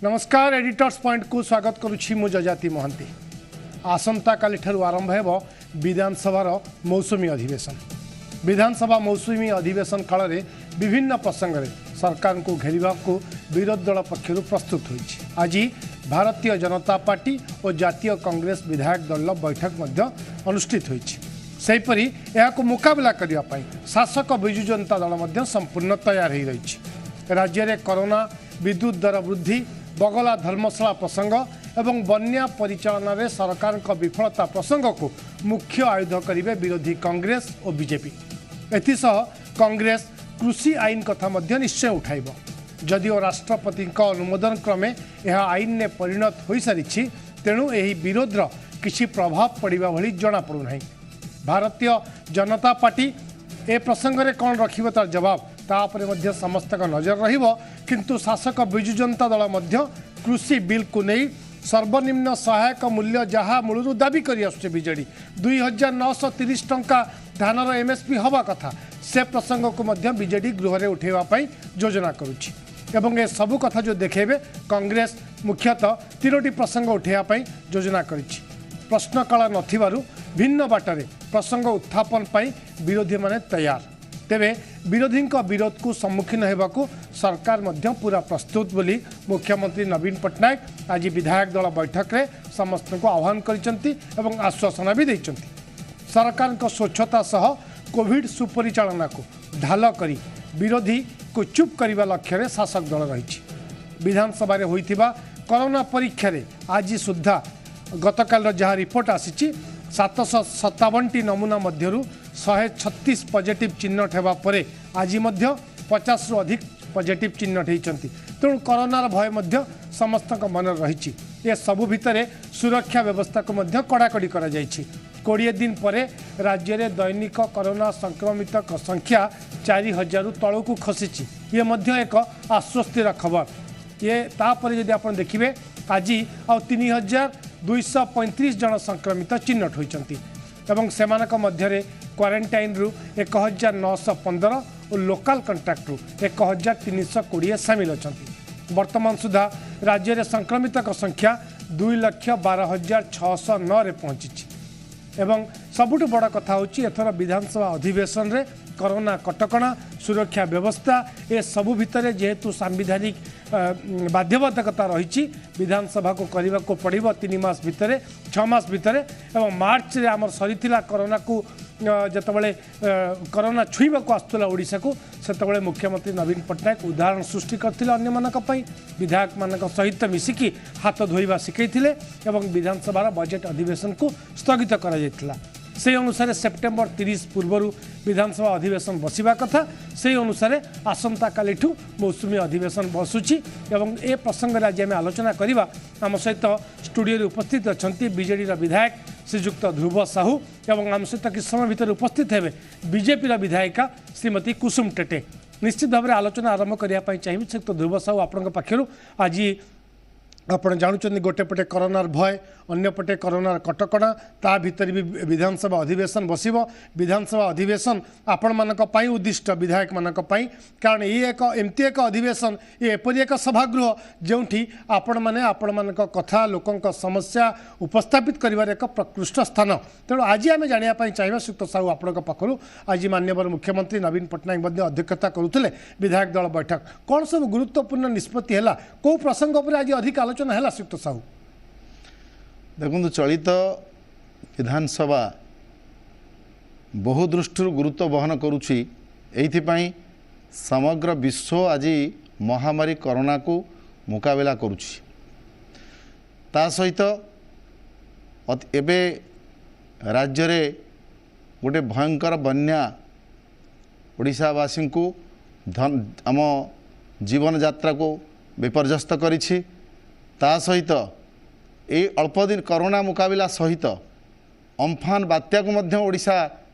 नमस्कार editors point को स्वागत करुछि मु जजाति महंती। आसंता काली ठारू आरंभ हेबो विधानसभार मौसुमी अधिवेशन। विधानसभा मौसुमी अधिवेशन काल में विभिन्न प्रसंग में सरकार को घेरिबा को विरोधी दल पक्षर प्रस्तुत होइछि। आज भारतीय जनता पार्टी और जातीय कांग्रेस विधायक दल बैठक मध्य अनुष्ठित होइछि। सेहिपरि एहाको मुकाबला करिया पई शासक बिजु जनता दल मध्य संपूर्ण तैयार हो रही। राज्य में कोरोना, विद्युत दर वृद्धि, बगला धर्मशाला प्रसंग एवं बन्या परिचालन में सरकार विफलता प्रसंग को मुख्य आयुध करेंगे विरोधी कांग्रेस और बीजेपी। एथिसह कांग्रेस कृषि आईन कथा मध्य निश्चय उठाइब। जदिओ राष्ट्रपति अनुमोदन क्रमे यह आईन ने परिणत हो सारी, तेणु यह विरोधर किसी प्रभाव पड़ा भली जना पड़ूना। भारतीय जनता पार्टी ए प्रसंग में कौन रखिब तार जवाब तापर मध्य समस्त नजर रहिबो। किंतु शासक बिजु जनता दल मध्य कृषि बिल को नहीं सर्वनिम्न सहायक मूल्य जहाँ मूलू दाबी करी आसुचे बीजेडी 2930 टंका धानर एमएसपी हवा कथा से प्रसंग को मध्य बीजेडी गृह में उठेवाई योजना करुछि। एवं ए सबू कथा जो देखेबे कांग्रेस मुख्यतः 3टी प्रसंग उठेवाई योजना करिछि। प्रश्नकाल नथिबारु भिन्न बाटरे प्रसंग उत्थापन पाई विरोधी माने तैयार। तेबे विरोधी विरोध को सम्मुखीन होगाकू सरकार मध्य पूरा प्रस्तुत बोली मुख्यमंत्री नवीन पट्टनायक आज विधायक दल बैठक में समस्त को आह्वान करिसेंती एवं आश्वासन भी देइसेंती। सरकार स्वच्छता सह कोविड सुपरिचालना को ढाल करी विरोधी को चुप करने लक्ष्य रे शासक दल रही। विधानसभा रे होइथिबा कोरोना परीक्षा रे आज सुद्धा गतकाल जहाँ रिपोर्ट आसी 757टी नमूना मध्यरु 136 पॉजिटिव चिन्हट होगा पर आज 50 रु अधिक पॉजिटिव चिन्हट होती। तेणु कोरोनार भय मध्य समस्त मन रही। ये सबू भितर सुरक्षा व्यवस्था को मध्य कड़ाकड़ी करा जायछि। 20 दिन पर राज्य में दैनिक कोरोना संक्रमित संख्या 4000 तलू खसी। ये मध्य एक आश्वस्तिर खबर। ये तापर यदि आप देखिए आज आ 3235 जन संक्रमित चिन्हट होती एवं सेमानक मध्य क्वारंटाइन रु 1915 और लोकल कंट्राक्ट रु 1320 सामिल अच्छा। वर्तमान सुधा राज्य में संक्रमित संख्या 2,12,609 पहुंची। एवं सबुठ बड़ कथा होची एथर विधानसभा अधिवेशन रे कोरोना कटकणा सुरक्षा व्यवस्था ए सबु भितर जेहेतु सांविधानिक बाध्यबाधकता रही विधानसभा को करने को पड़ो 3 मास भितर 6 मास भितर। एवं मार्च रे आमर सरीथिला कोरोना को जतबले कोरोना छुईबा को आसुला ओडिशा को सेतबले मुख्यमंत्री नवीन पट्टनायक उदाहरण सृष्टि करथिले अन्य मानक पई विधायक मानक सहित मिसिकी हाथ धोइबा सिखैथिले एवं विधानसभा बजेट अधिवेशन को स्थगित करा जायतिला। से अनुसार सेप्टेम्बर 30 पूर्व विधानसभा अधिवेशन बसवा कथा से अनुसार आसंता कालीठू मौसुमी अधिवेशन बसुची। एवं ए प्रसंग में आज आम आलोचना करवा आम सहित स्टूडियो उपस्थित अच्छा बीजेडी विधायक श्रीजुक्त ध्रुव साहू एवं आम सहित किस समय भर उपस्थित हे बीजेपी विधायिका श्रीमती कुसुम टेटे। निश्चित भाव में आलोचना आरंभ करने चाहिए। श्रीयुक्त ध्रुव साहू आपण पाखर आज आपण जानुचंदी गोटे पटे कोरोनार भय अन्य पटे कोरोनार कटकणा ता भीतर भी विधानसभा अधिवेशन बसिबो। विधानसभा अधिवेशन आपण मानक पई उद्दिष्ट विधायक मानक पई कारण ये एक एमती एक अधिवेशन ये एपरि एक सभागृह जोंठी आपण माने आपण मानक कथा लोकंक समस्या उपस्थापित करिवार एक प्रकृष्ट स्थान। तेणु आज आम जानिया पई चाहिबा श्रीयुक्त साहू आपण पाखरु आज माननीय मुख्यमंत्री नवीन पट्टनायक मध्य अध्यक्षता करुथिले विधायक दल बैठक कौन सब गुरुत्वपूर्ण निष्पत्ति हैला को प्रसंग पर आज अधिक आलोचना है श्रीयुक्त साहू? देखो चलित विधानसभा बहु दृष्टि गुरुत्व बहन करुछि। एइथिपाई समग्र विश्व आज महामारी कोरोना को मुकाबला करुछि। ता सहित एबे राज्य रे गोटे भयंकर बन्या ओडिशावासी को आम जीवन यात्रा को विपर्यस्त करिछि। ता सहित ये अल्प दिन कोरोना मुकाबला सहित अम्फान बात्या को मध्य ओडिशा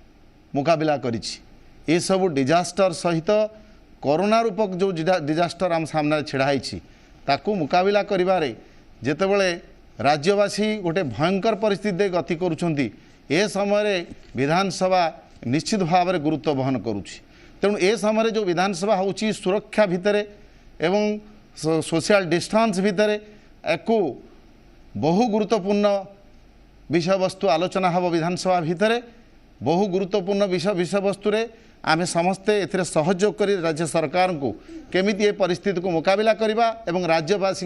मुकाबला करिछि। ये सब डिजास्टर सहित कोरोना रूपक जो डिजास्टर आम सामने छिड़ाई ताकू मुकाबला करिबारे जेतेबेले राज्यवासी गोटे भयंकर परिस्थिति गति करुछंती ए समय विधानसभा निश्चित भाव में गुरुत्व बहन करुछि। तेणु ए समय जो विधानसभा होची सुरक्षा भितर एवं सोशल डिस्टेंस भितर एको बहु गुरुत्वपूर्ण विषय वस्तु आलोचना हम विधानसभा भितर बहु गुरुत्वपूर्ण विषय वस्तु आमे समस्ते एथिरे सहयोग करी राज्य सरकार को केमिति ए परिस्थिति को मुकाबला करबा एवं राज्यवासी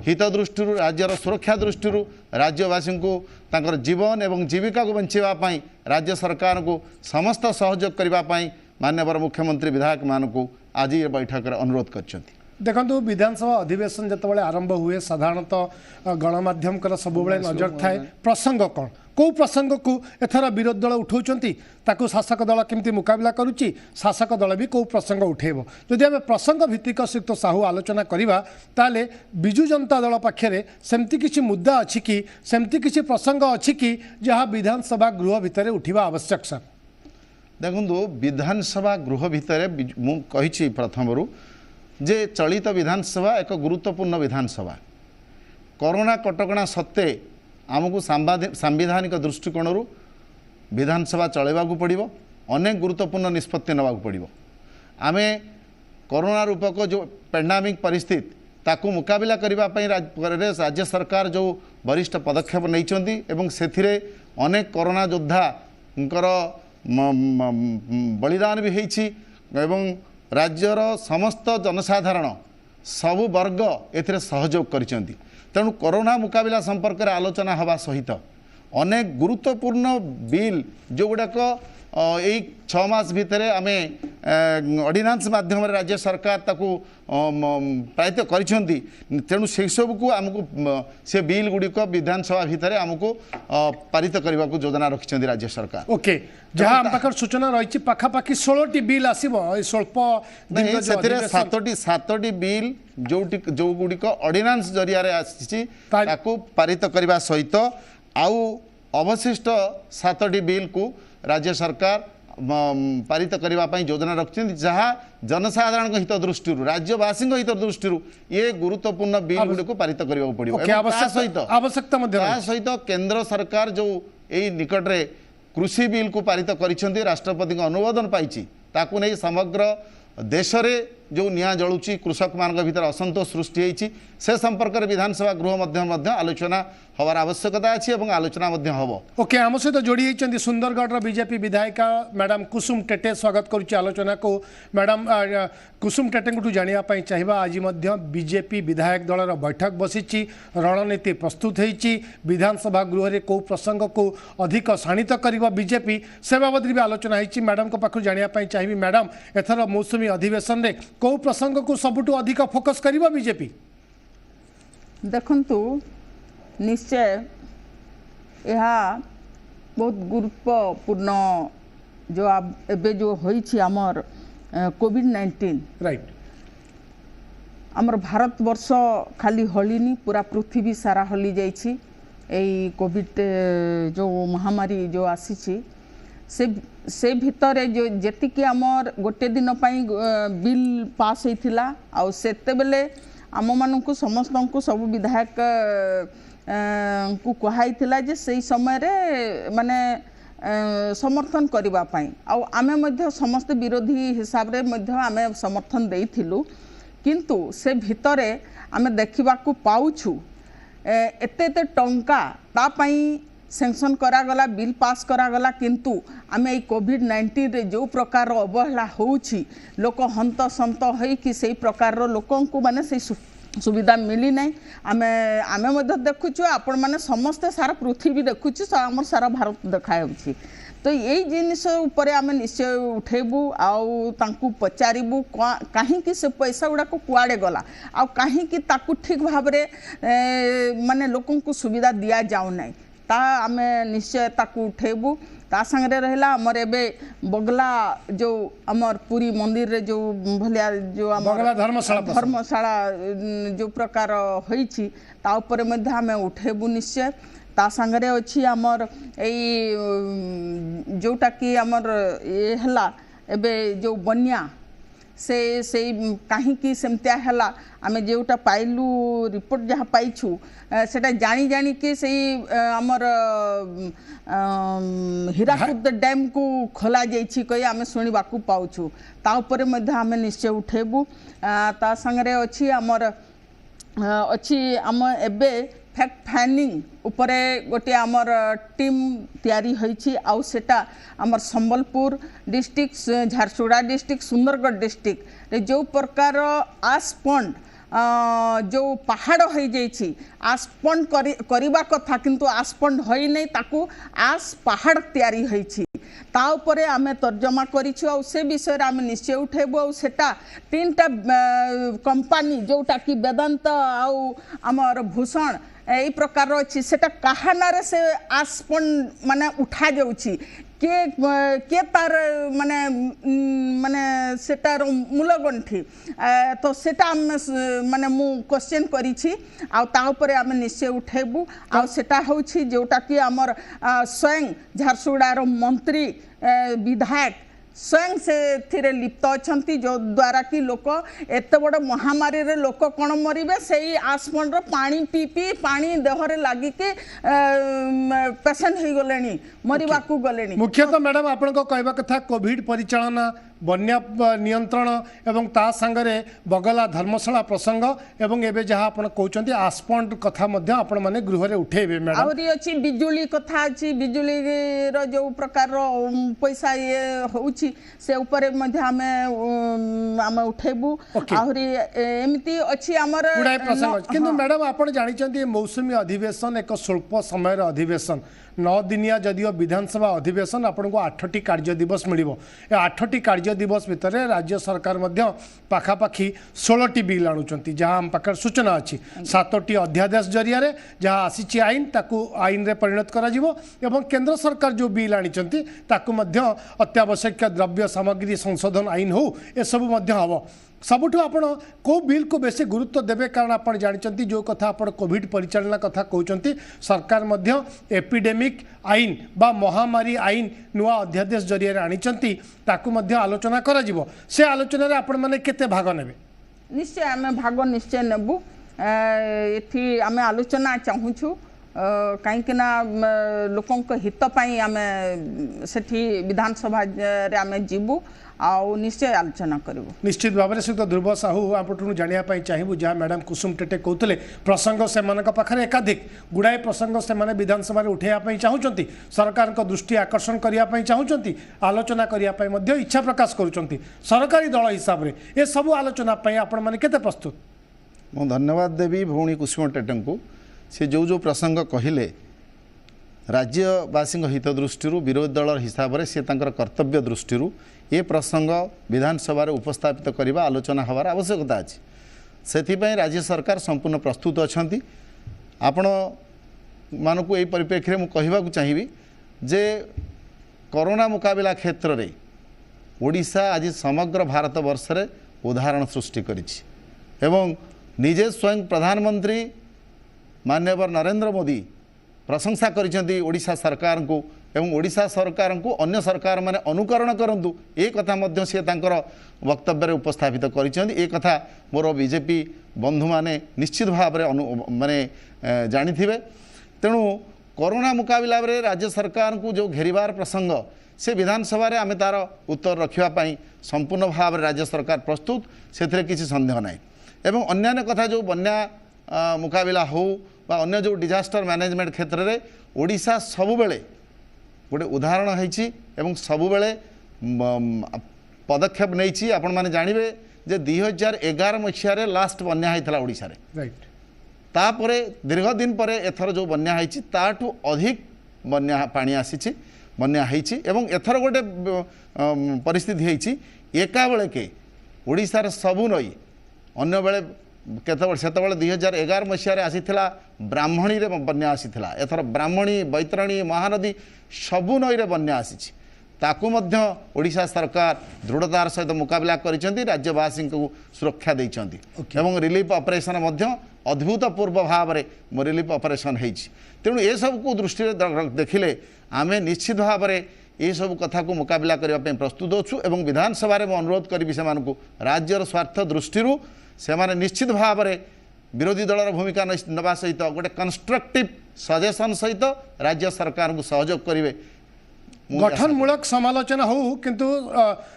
हित दृष्टि राज्यर सुरक्षा दृष्टि राज्यवासी को तांकर जीवन एवं जीविका को बंचेवा पाई राज्य सरकार को समस्त सहयोग करबा पाई माननीय मुख्यमंत्री विधायक मान को आज ये बैठक अनुरोध करछंती। देखो विधानसभा अधिवेशन जितेबाला आरंभ हुए साधारणतः गणमाध्यम सब नजर थाए प्रसंग कौन कौ प्रसंग को एथर विरोधी दल उठाउछंती ताकू शासक दल केमती मुकाबला करुच्ची शासक दल भी कौ प्रसंग उठेब जदि आम प्रसंग भित्तिक श्रीयुक्त साहू आलोचना करवा ताले बिजु जनता दल पाखे सेमती किसी मुद्दा अच्छी कि सेमती किसी प्रसंग अच्छी कि जहाँ विधानसभा गृह भितर उठा आवश्यक सर देखो विधानसभा गृह भितर मुझे प्रथम जे चलित विधानसभा एक गुरुत्वपूर्ण विधानसभा कोरोना कटकणा सत्ते आमको सांविधानिक दृष्टिकोण विधानसभा चलैवा पड़ो अनेक गुरुत्वपूर्ण निष्पत्ति नवाक पड़ो आम कोरोना रूपक जो पेंडेमिक परिस्थिति ताकू मुकाबला करने राज्य सरकार जो वरिष्ठ पदक्षेप नहीं से अनेक कोरोना योद्धा बलिदान भी होती राज्यर समस्त जनसाधारण सबु वर्ग एथिरे सहयोग करिसेंती तेणु कोरोना मुकाबला संपर्क में आलोचना हवा सहित अनेक गुरुत्वपूर्ण बिल जो गुड़ाक यही 6 मास भितर आम ऑर्डिनेंस माध्यम राज्य सरकार ताकू प्रायत करिसेंती तेणु से सब को आमको से बिल गुड़िक विधानसभा भितर आमको पारित करने को योजना रखिंट राज्य सरकार। ओके जहाँ आम पाखर सूचना रही पाखापाखि 16टी बिल आसब स्वल्प 7टी बिल जो गुड़िक ऑर्डिनेंस जरिया आसी पारित करने सहित आउ अवशिष्ट 7टी बिल को राज्य सरकार पारित करने योजना रखिंट जहाँ जनसाधारण हित दृष्टि राज्यवासी हित दृष्टि ये गुरुत्वपूर्ण बिल गुड़ी को पारित करने पड़ो सहित केंद्र सरकार जो यही निकट में कृषि बिल को पारित कर राष्ट्रपति अनुमोदन पाई ताकू नहीं समग्र देश रे जो निया जलुची कृषक मान भीतर असंतोष सृष्टि होती से संपर्क में विधानसभा गृह आलोचना हवार आवश्यकता अच्छी आलोचना हम। ओके आम सहित जोड़ी होती सुंदरगढ़ बीजेपी विधायिका मैडम कुसुम टेटे स्वागत करुच्ची आलोचना को मैडम कुसुम टेटे को जानापी चाहिए आज बीजेपी विधायक दलर बैठक बसी रणनीति प्रस्तुत होती विधानसभा गृह में कौ प्रसंग को अधिक शाणित कर बीजेपी से बाबद भी आलोचना होती मैडम को पाखु जानापी चाहिए मैडम एथर मौसुमी अधिवेशन में कौ प्रसंग को सबुठु अधिक फोकस करिबा बीजेपी देखंतु निश्चय यह बहुत गुरुत्वपूर्ण जो एबे जो होइछि हमर कोविड-19 राइट हमर भारत वर्ष खाली हलिनी पूरा पृथ्वी सारा हली जाइछि एई कोविड जो महामारी जो आसीछि से भितर जो जेतिकी आमर गोटे दिन पाई बिल पास होइथिला आ सेते बेले आम मानकु समस्त को सब विधायक को कहाइथिला जे से समय रे माने समर्थन करिबा पाई आ आमे मध्य समस्त विरोधी हिसाब रे मध्य आमे समर्थन देइथिलु किंतु से भितरे आमे देखिबा को पाउछु एते एते टंका ता पाई सैंक्शन करागला बिल पास करागला किंतु आम ये कोविड-19 रे जो प्रकार अवहेला होउछि लोक हंत संत होई कि से प्रकार लोकों को माने से सुविधा मिली ना आमे आमे मध्य देखुछु आपण माने समस्त सारा पृथ्वी देखुछु हमर सारा भारत देखाउछि तो यही जिनिस ऊपर आमे निश्चय उठेबू आउ तांकु पचारिबू कहीं कि से पैसा गुड़ा को कुआड़े गला आ कहीं कि ताकु ठीक भाव रे माने लोकों को सुविधा दिया जाउ नै ता आमे निश्चय ताकु उठेबू ता संगे रहला हमर एबे बगला जो हमर पूरी मंदिर रे जो भलिया जो बगला धर्मशाला जो प्रकार होईछि ता ऊपर मध्ये आमे उठेबू निश्चय ता संगे अछि हमर एई जोटा कि हमर ए हला एबे जो बन्या से कहीं सेमतिया हैला आमे जेउटा पाइलु रिपोर्ट जहाँ पाइछु सेटा जानी जानी कि से हमर हीराकुद डैम को खोला जाइछि कहि आमे सुनिबा को पाउछु ता ऊपर मध्य आमे निश्चय उठेबु ता संगरे अछि हमर अछि हम एबे फैक्ट फाइंडिंग उपरे गोटे आमर टीम तैयारी होइछि आउ सेटा आमर Sambalpur district Jharsuguda district Sundargarh district रे जो प्रकार आसपंड जो पहाड़ हो जाइछि आसपंड करिबा कथा किंतु आसपंड होई नै ताकू आस पहाड़ तैयारी होइछि ता उपरे आमे तर्जमा करिछु आ से विषय आमे निश्चय उठेबो आ सेटा तीनटा कंपनी जोटा कि वेदांत आउ आमर भूषण यही प्रकार अच्छी सेटा कहानारे से आसपन माने उठा जाउछि के तार माने माने सेटार मूलगंठी तो सेटा माने मु क्वेश्चन करिछि आ ता ऊपर आमे निश्चय उठेबु आ सेटा होछि जोटा कि हमर स्वयं झारसुगुड़ार मंत्री विधायक स्वयं से थिरे लिप्त अच्छी जो द्वारा कि लोक एत बड़ महामारी रे लोक कौन मरबे से आसपंड पानी पी पी पानी देहरे लागिके पेसेंट हो गले मरवा को गले मुख्यतः मैडम आपण कहवा कथा कोविड परिचालना बन्या नियंत्रण एवं ता संगरे बगला धर्मशाला प्रसंग एवं एबे जहाँ आपण कहउचंती आसपंड कथा मध्य आपण माने गृह रे उठेबे मैडम आउरी अछि बिजुली कथा अछि बिजुली रो जो प्रकार रो पैसा ये होउछि से ऊपर मध्य हमें उठेबू आउरी एमिति अछि हमर गुडाय प्रसंग किंतु मैडम आपण जानिचंती मौसुमी अधिवेशन एक स्वल्प समय अधिवेशन 9 दिनिया जदियो विधानसभा अधिवेशन आपन को 8टी कार्य दिवस मिलिबो ए 8टी कार्य दिवस भितर राज्य सरकार मध्य पाखापाखी 16टी बिल आणुचंती जहां हम पाकर सूचना अछि 7टी अध्यादेश जरिया रे जहां आसीची आईन ताकू आईन रे परिणत करा जिवो एवं केंद्र सरकार जो बिल आणिचंती ताकू मध्य अत्यावश्यक द्रव्य सामग्री संशोधन आईन हो ए सब मध्य हबो सबुठु आपण को बिल को बेसी गुरुत्व देवे कारण आपण जानचंती जो कथा आपण कोविड परिचालना कथा कहउचंती सरकार मध्य एपिडेमिक आईन बा महामारी आईन नुआ अध्यादेश जरिया आनीचंती ताकू मध्य आलोचना करा जिवो से आलोचना रे आपण माने केते भाग नेबे निश्चय आमे भाग निश्चय नेबू एथि आमे आलोचना चाहूछु कहीं लोक हित पाई आमे सेठी विधानसभा रे आमे जीवू आउ निश्चय आलोचना करूँ निश्चित भाव में सहित ध्रुव साहू आपठू जानापी चाहबू जहाँ मैडम कुसुम टेटे कहते प्रसंग से पाखे एकाधिक गुड़ाए प्रसंग से विधानसभा उठाइवाई चाहते सरकार दृष्टि आकर्षण करने चाहते आलोचना करने इच्छा प्रकाश करुँच सरकारी दल हिसाब से ये सब आलोचना आपण मैंने केते प्रस्तुत मु धन्यवाद देवी भौणी कुसुम टेटे को से जो जो प्रसंग कहले राज्यवासी हित दृष्टि विरोधी दल हिसाब से कर्तव्य दृष्टि ये प्रसंग विधानसभा उपस्थापित करने आलोचना हबार आवश्यकता अच्छी से राज्य सरकार संपूर्ण प्रस्तुत अच्छा आपण मानक यही परिप्रेक्षी में कहवाक चाहिए जे कोरोना मुकाबला क्षेत्र में ओडिशा आज समग्र भारत वर्ष में उदाहरण सृष्टि करिछि एवं निजे स्वयं प्रधानमंत्री माननीय नरेंद्र मोदी प्रशंसा करिसेंती ओडिशा सरकार को एवं ओडिशा सरकार को अन्य सरकार माने अनुकरण करंतु ए कथा मध्य से तांकर वक्तव्य उपस्थापित करिसेंती ए कथा मोर बीजेपी बंधु माने निश्चित भाव में माने जानिथिबे तेणु कोरोना मुकाबला रे राज्य सरकार को जो घेरिबार प्रसंग से विधानसभा रे आमे तार उत्तर रखिबा पई संपूर्ण भाव राज्य सरकार प्रस्तुत से किसी संदेह नहीं एवं अन्यान्य कथा जो बन्या मुकाबला हो बा अन्य जो डिजास्टर मैनेजमेंट क्षेत्र में ओडिशा सबुबेले गोटे उदाहरण होइछि एवं सबुबेले पदक्षेप नहीं आपण माने जानिबे जे 2011 मसीह लास्ट बन्या होइतला ओडिशा रे राइट तापरे दीर्घ दिन पर एथर जो बन्या होइछि ताठू अधिक बन्या पानी आसीछि बन्या होइछि एवं एथर गोटे परिस्थिति होइछि एका बेले के ओडिशा रे सबु नई अन्य बेले केतबेले सेतबेले 2011 मसीह आसीथिला ब्राह्मणी रे बन्या आसीथिला एथर ब्राह्मणी बैतरणी महानदी सबु नई रे बन्या आसीछि ताकू मध्य ओडिशा सरकार दृढ़तार सहित मुकाबला करिसेंती राज्यवासी को सुरक्षा देइचंती एवं रिलीफ ऑपरेशन मध्य अद्भुतपूर्व भाव में रिलीफ ऑपरेशन होइछि तेणु ए सब को दृष्टि देखिले आमे निश्चित भाव में ये सब कथा को मुकाबला करने प्रस्तुत अच्छु और विधानसभा में अनुरोध करी से राज्यर स्वार्थ दृष्टि से निश्चित भाव में विरोधी दलर भूमिका नवा सहित गोटे कंस्ट्रक्टिव सजेसन सहित राज्य सरकार को सहयोग करेंगे गठनमूलक समालोचना हो किंतु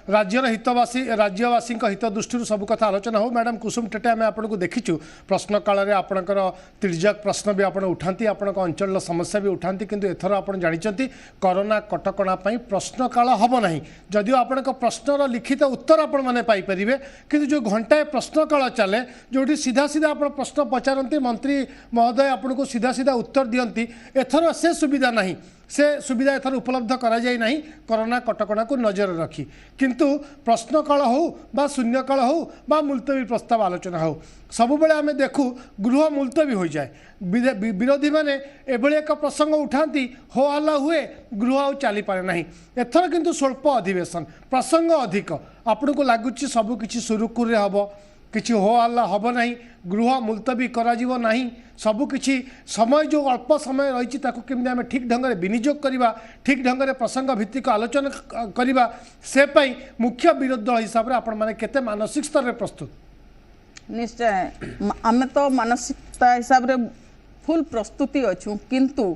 राज्यर हितवासी राज्यवासी हित दृष्टि सब कथा आलोचना हो। मैडम कुसुम टेटे आम आपको देखीचु प्रश्न काल में आपणकर तिर्जक प्रश्न भी आप उठाती आपण अंचल समस्या भी उठाती किंतु एथर आप जानते कोरोना कटकणा प्रश्न काल हम ना जदिव आपण प्रश्नर लिखित उत्तर आपण मैंने पाइपर कि जो घंटाए प्रश्न काल चले जो सीधा सीधा आप प्रश्न पचारती मंत्री महोदय आपन को सीधा सीधा उत्तर दियंती एथर से सुविधा नहीं से सुविधा एथर उपलब्ध करा जाए नहीं कोरोना कटकणा को नजर रखी किंतु प्रश्न काल हो बा शून्य काल हो बा मुलतवी प्रस्ताव आलोचना हो सब बेले आम देखू गृह मुलतवी हो जाए विरोधी मैंने एभली एक प्रसंग उठाती हो हल्ला हुए गृह आ चली पारे ना एथर किंतु स्वल्प अधिवेशन प्रसंग अधिक आपन को लगुच सबकि सुरुखुर हम किसी हो हल्ला हम ना गृह मुलतवी करा नहीं सबकि समय जो अल्प समय रही केमी आम ठीक ढंग से विनियोग करवा ठीक ढंग से प्रसंग भित्तिक आलोचना करवा से मुख्य विरोधी दल हिसाब से आपण मैंने केते मानसिक स्तर में प्रस्तुत निश्चय आम तो मानसिकता हिसाब से फुल प्रस्तुति अच्छु किंतु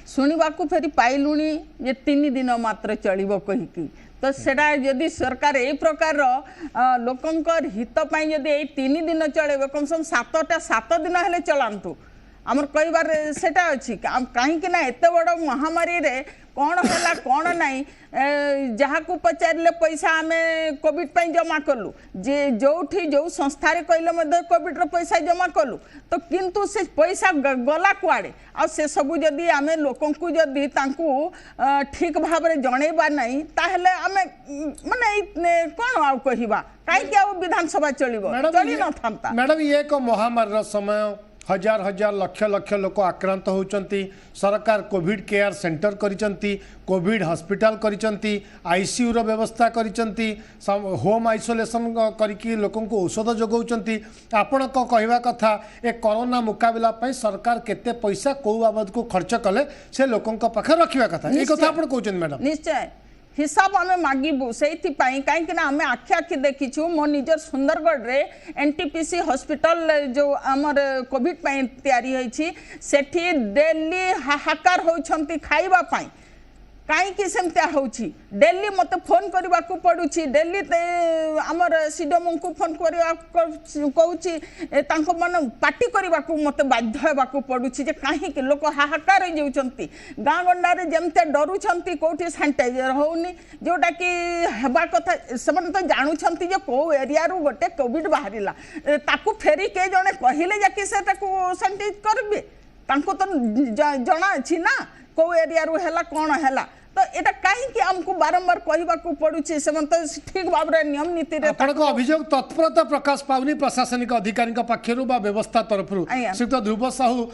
शुणा फेरी पाइलुणी ये 3 दिन मात्र चलो कहीकि तो सेटा यदि सरकार यही प्रकार लोकंकर हित पाई जदि यही 3 दिन चलेबे कम से कम 7 दिन हेले चलांतु आमर कहबार सेटा अच्छी कहीं ना एत बड़ महामारी रे कौन है कौन नाई जहाँ को पचारे पैसा आम कोविड पर जमा कलु जे जो संस्था कहले कोविड रो पैसा जमा कलु तो किंतु से पैसा गला कुआड़े आ से सबू जदि आम लोक जदि ठीक भाव में जनइबा नहीं ताहले आम माने कौन आ कहवा कहीं विधानसभा चलो चली न मैडम ये एक महामारी समय हजार हजार लक्ष लक्ष लोक आक्रांत होती सरकार कोविड केयर सेंटर करिसंती कोविड हॉस्पिटल करिसंती आईसीयू रो व्यवस्था करिसंती होम आइसोलेशन करके लोकन को औषध जोगाउचंती आपण को कहवा कथा ए कोरोना मुकाबला पई सरकार केते पैसा को बाबद को खर्च कले से लोकन को पाखे रखिवा कथा ए कथा आपण कहउचन मैडम निश्चय हिसाब आम मागिबू से कहीं आम आखि आखि देखीचु मो निजर सुंदरगढ़ रे एनटीपीसी हॉस्पिटल जो आमर कोविड तैयारी होइछि सेठी डेली हाहाकार होउछंती खाइबा पाई कहीं सेमतिया होउछि डेली मते फोन करबा को पडुछि डेली आमर सीडम को फोन करबा कहउछि तांको मन पार्टी करबा को मते बाध्य हेबा को पडुछि जे कहीं के लोक हाहाकार हो जाउछंती गाँ गंडा रे जेमते डरुछंती कोठी सैनिटाइजर होउनी जोटा कि हेबा कथा समन तो जानुछंती जे को एरिया रो गोटे कोविड बाहरिला ताकू फेरी के जने कहिले जाकि से ताकू सैनिटाइज करबे तांको तो जणा अछि ना को एरिया रू हैला कौन हैला तो एटा कहीं आमको बारंबार कहवा को पड़ुछि से तो ठीक भाव रे नियम नीति रे आपनको अभियोग तत्परता प्रकाश पाउनी प्रशासनिक अधिकारी पक्षरु बा व्यवस्था तरफरु श्रीयुक्त ध्रुव साहू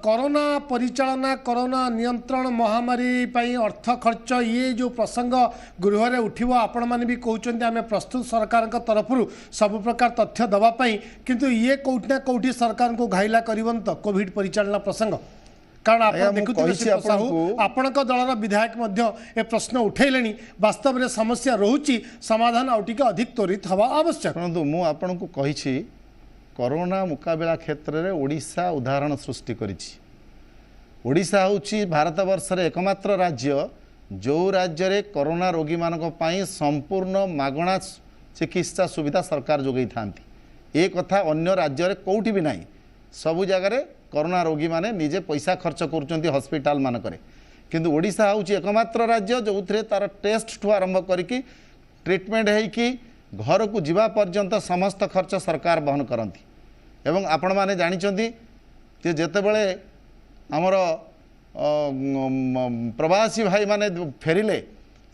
कोरोना परिचालना कोरोना नियंत्रण महामारी पई अर्थ खर्च ये जो प्रसंग गृह रे उठिबो आपण माने भी कहउचंती आमे प्रस्तुत सरकार का तरफरु सब प्रकार तथ्य दबा पई किंतु ये कोठना कोठी सरकार को घाइला करिवन तो कोविड परिचालना प्रसंग कारण आप आपण दलर विधायक ए प्रश्न उठेले वास्तव में समस्या रोची समाधान आउटिके अधिक त्वरित हवा आवश्यक मु आपन को कही कोरोना मुकाबला क्षेत्र में ओडिशा उदाहरण सृष्टि करिछि ओडिशा होछि भारत वर्ष रे एकमात्र राज्य जो राज्य रे कोरोना रोगी मानक पई संपूर्ण मागणा चिकित्सा सुविधा सरकार जोगई थांती ए कथा अन्य राज्य रे कोउठी भी नाही सबु जगह कोरोना रोगी माने निजे पैसा खर्च करुँच हॉस्पिटल मानक किंतु ओडिशा होछि एकमात्र राज्य जो तार टेस्ट ठू आरंभ करके ट्रीटमेंट होइकी घर को जीवा पर्यंत समस्त खर्च सरकार बहन करती एवं आपण माने जानिचंती जे जेतेबेले हमर प्रवासी भाई माने फेरिले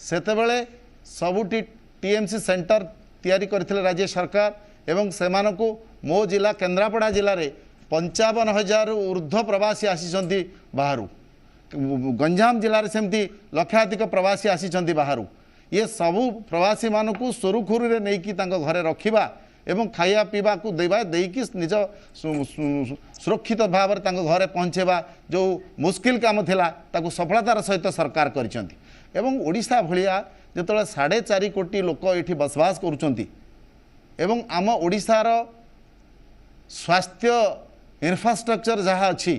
सेतेबेले सबुटी टीएमसी सेंटर तैयारी करथिले राज्य सरकार एवं सेमानकु मो जिला केन्द्रापड़ा जिले में 55,000 ऊर्ध्व प्रवासी आसी बाहर गंजाम जिले में सेमती लक्षाधिक प्रवासी आसी बाहर ये सबू प्रवासी मानक सुरुखुरु नहीं कि घरे रखा एवं खाया पीवा को देवा देकी निज सुरक्षित भाव में घरे पहुँचेवा जो मुस्किल काम थिला ताकू सफलतार सहित सरकार करिसेंती एवं ओडिशा भलिया जेतले 4.5 कोटी लोक ये बसवास करुँच एवं आम ओडिशार स्वास्थ्य इंफ्रास्ट्रक्चर जहाँ अच्छी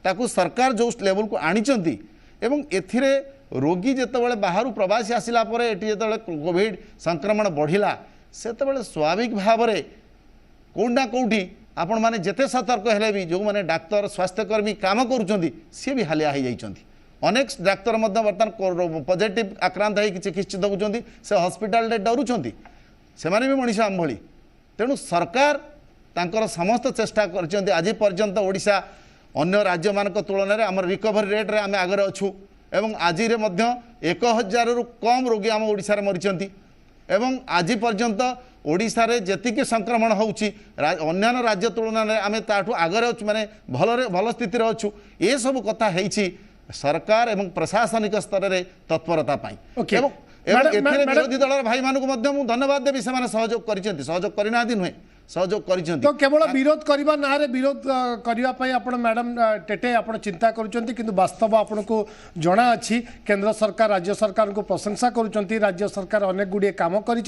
ताकू सरकार जो लेवल को आनीचंती एवं एथिरे रोगी जेतेबेले बाहर प्रवासी आसिला परे एटी जेतेबेले कोविड संक्रमण बढ़िला सेतेबेले स्वाभाविक भाव में कोना कोठी आपण माने जेते सतर्क हेले भी जो माने डाक्तर स्वास्थ्यकर्मी काम करुचंती सी भी हालिया हो जाइछंती अनेक डाक्तर बर्तमान पॉजिटिव आक्रांत होकर चिकित्सित होती से हॉस्पिटल डरुंच से भी मनीष आम भली तेणु सरकार तांकर समस्त चेष्टा कर आज पर्यंत ओडिशा अन्य राज्य मान तुलन में आम रिकवरी रेट रे आम आगे अच्छू एवं आज 1000 रु कम रोगी आम ओडिशा रे मरिचंती एवं आज पर्यंत ओडिशा रे जेतिकी संक्रमण होउची अन्य राज्य तुलन में आम ताठू आगे अच्छु माने भल स्थिति रे अच्छू ये सब कथा हेछि सरकार एवं प्रशासनिक स्तर में तत्परता विरोधी दल भाई मानक धन्यवाद देवी से सहयोग करना नुहे सहयोग तो केवल विरोध करने ना विरोध करने मैडम टेटे आप चिंता करुँच वास्तव आपन को जना अच्छी केंद्र सरकार राज्य सरकार को प्रशंसा करुँच राज्य सरकार अनेक गुड़िए कम कर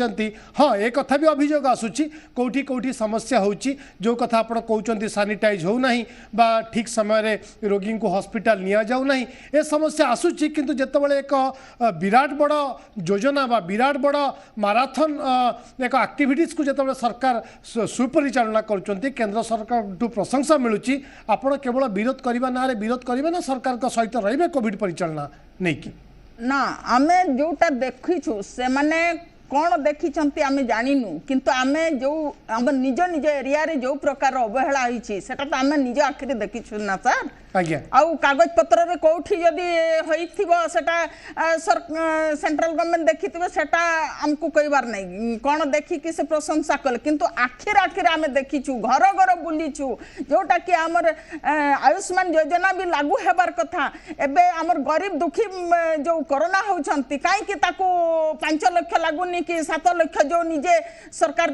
हाँ एक कथा भी अभियोग आसूची कौटी कौटी समस्या होची जो कथा आप कहते सानिटाइज हो नहीं बा ठीक समय रोगी को हॉस्पिटल निया जाऊ नहीं ए समस्या आसूची किंतु जेतेबेले एक विराट बड़ योजना बा विराट बड़ माराथन एक एक्टिविटीज को जेतेबेले सरकार सुपरिचालना करुँच केंद्र सरकार ठू प्रशंसा मिलूँ आपड़ केवल विरोध करने ना विरोध करेंगे ना सरकार सहित रे कोविड परिचालना नहीं कि ना आमे जोटा देखीछु से माने कौन देखी आम जानिनु किंतु आमे जो आम निज निज एरिया रे जो प्रकार अवहेला होईछि सेटा तो आमे निज आखिरे देखीछु ना सर आज्ञा आउ कागज पत्र रे कोठी यदि होइथिबो सेटा सेंट्रल गवर्नमेंट देखिथिबो सेटा हमकु कहबार नै कोन देखि कि से प्रशंसा कल किंतु आखिर आखिर आमे देखिछु घर घर बुलिछु जोटा कि हमर आयुष्मान योजना भी लागू हेबार कथा एबे हमर गरीब दुखी जो कोरोना होउछंती काई कि ताकू 5 लाख लागुनी कि 7 लाख जो निजे सरकार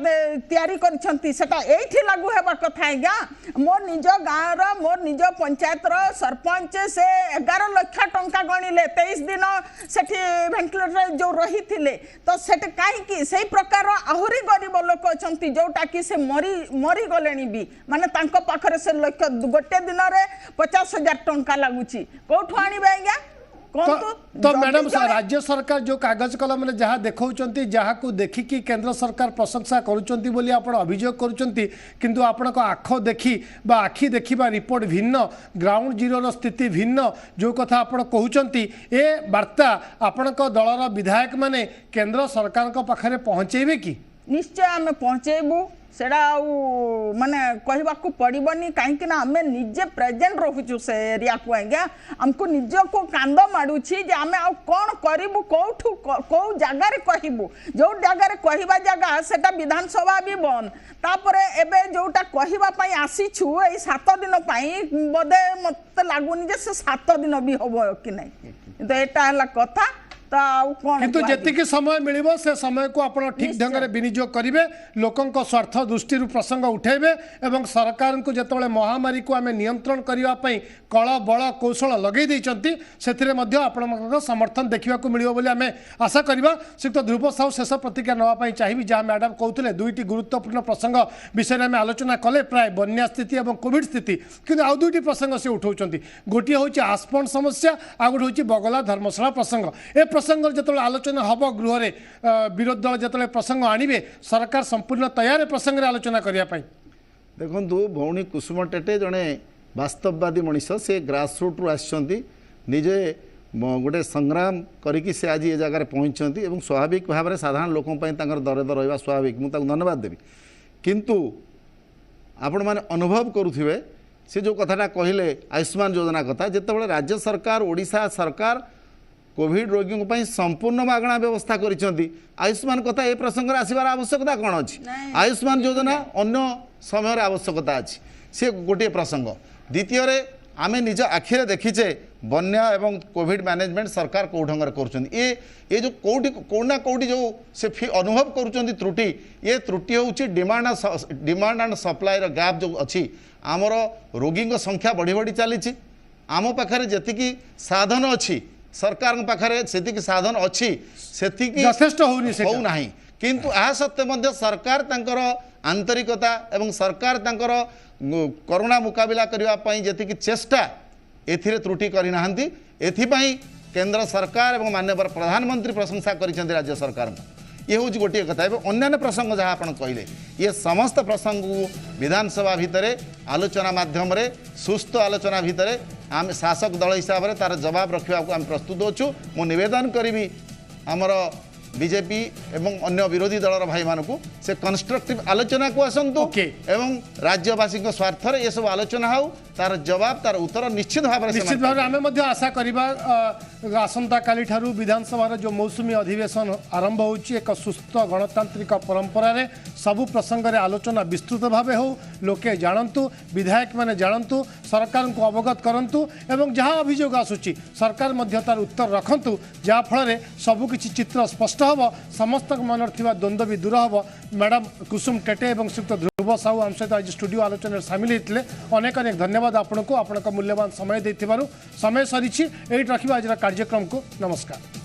तैयारी करछंती सेटा एठी लागू हेबा कथा आज्ञा मोर निज गाँव रो मोर निज पंचायत सरपंच से 11 लाख टंका गणिले 23 दिन सेठी वेंटिलेटर जो रही थिले तो सेट काहे कि सही प्रकार आहुरी गरीब लोक अछंती जोटा कि से मरी गलेनी भी माने तांको पाखरे से लक्ष गोटे दिन रे 50,000 टंका लागुची कोठु आनिबे आज्ञा तो मैडम राज्य सरकार जो कागज कलम में जहाँ देखा जहाँ को देखिकी केंद्र सरकार प्रशंसा करुँच आप अभियोग करुँच आपण आख देखी बा आखि देखा रिपोर्ट भिन्न ग्राउंड जीरो स्थिति भिन्न जो कथा आप कहते ए वार्ता आपण दलर विधायक माने केंद्र सरकार पाखे पहुँचेबे कि निश्चय आम पहुँचेबू सेड़ा माने कहवा को पड़बनी कहीं आमे निजे प्रेजेंट रोचु से एरिया को आज्ञा हमको निज को कांद माड़ुछि जे आमे आ कोन करिबु कोठु को जगार कहबू जो जगार कहवा जगह सेटा विधानसभा भी बंद तापरे एबे जोटा कहवा पई आसीछु ए 7 दिन पई बदे मते लागुनी जे से 7 दिन भी होबो कि नहीं तो एटा हला कथा किंतु जेतिकी समय मिलिबो से समय को आप ठीक ढंग से विनियोग करेंगे लोकों स्वार्थ दृष्टि प्रसंग उठेबे एवं सरकार को जितेबाला महामारी को आम नियंत्रण करने कल बल कौशल लगे से आपण समर्थन देखा मिलो आम आशा करवा श्रीयुक्त ध्रुव साहू शेष प्रतिक्रिया नापी चाहिए जहाँ मैडम कहते दुईटी गुरुत्वपूर्ण प्रसंग विषय में आम आलोचना कले प्राय बन्या स्थिति और कोविड स्थिति किंतु आउ दुईटी प्रसंग से उठाऊँ गोटे हूँ आस्पन समस्या आ गोटे हूँ बगला धर्मशाला प्रसंग ए प्रसंग जो आलोचना हम गृह विरोधी दल जो प्रसंग आणवे सरकार संपूर्ण तैयार प्रसंग आलोचना करने देखु भौणी कुसुम टेटे जड़े वास्तववादी मनीष से ग्रासरूट आसछंती निजे गोटे संग्राम करिकी से आज ये जगह पहुँचती और स्वाभाविक भाव में साधारण लोकों दरे दर रहा स्वाभाविक मुझे धन्यवाद देवी किंतु आपण मैंने अनुभव करुवे से जो कथाटा कहले आयुष्मान योजना कथा जितेबाला राज्य सरकार ओडिशा सरकार कोविड रोगी संपूर्ण मागणा व्यवस्था करिसेंती आयुष्मान कथा ए प्रसंग आसबार आवश्यकता कौन अच्छी आयुष्मान योजना अन्य समय आवश्यकता अच्छी सी गोटे प्रसंग द्वितीय आम निज आखिरे देखीचे बन्या एवं कोविड मैनेजमेंट सरकार कौ ढंग कर जो कौटी कौना कौटी जो से अनुभव करुँच त्रुटि ये त्रुटि हूँ डिमांड एंड सप्लाईर गैप जो अच्छी आमर रोगी संख्या बढ़ी बढ़ी चली आम पाखे जी साधन अच्छी सरकार पाखे से साधन अच्छी से यथेष्ट होउनी सेटा। हो नाही किंतु आ सत्ते मध्य सरकार तांकर आंतरिकता एवं सरकार तांकर कोरोना मुकाबिला करबा पई जेतिकी चेष्टा एथिरे त्रुटि करि नाहंती एथिपई केंद्र सरकार एवं माननीय प्रधानमंत्री प्रशंसा करिसेंती राज्य सरकार ये हूँ गोटे कथा अन्य प्रसंग जहाँ आप कहले ये समस्त प्रसंग को विधानसभा भितर आलोचना माध्यम सुस्थ आलोचना भितर आम शासक दल हिसाब से तार जवाब रखा आम प्रस्तुत अच्छु मु निवेदन करी आमर बीजेपी एवं अन्य विरोधी दलर भाई मानक से कंस्ट्रक्टिव आलोचना को आसतु एवं राज्यवासी स्वार्थ ये सब आलोचना हो तार जवाब तार उत्तर निश्चित भाव आम आशा करवा आसंता काली ठारू विधानसभा जो मौसुमी अधिवेशन आरंभ होची एक सुस्थ गणतांत्रिक परंपरा रे सबु प्रसंग रे आलोचना विस्तृत भावे हो लोके जानतु विधायक माने जानतु सरकार को अवगत करंतु एवं जहाँ अभियोग आसुची सरकार मध्य तार उत्तर रखंतु जहाँ फल सबु किछि चित्र स्पष्ट हम समस्त मन द्वंद्व भी दूर हम। मैडम कुसुम टेटे और श्रीयुक्त ध्रुव साहू आम सहित आज स्टूडियो आलोचना सामिल होते अनेक अनेक धन्यवाद आपको मूल्यवान समय देथिबारु। समय सरी रखा आज कार्यक्रम को नमस्कार।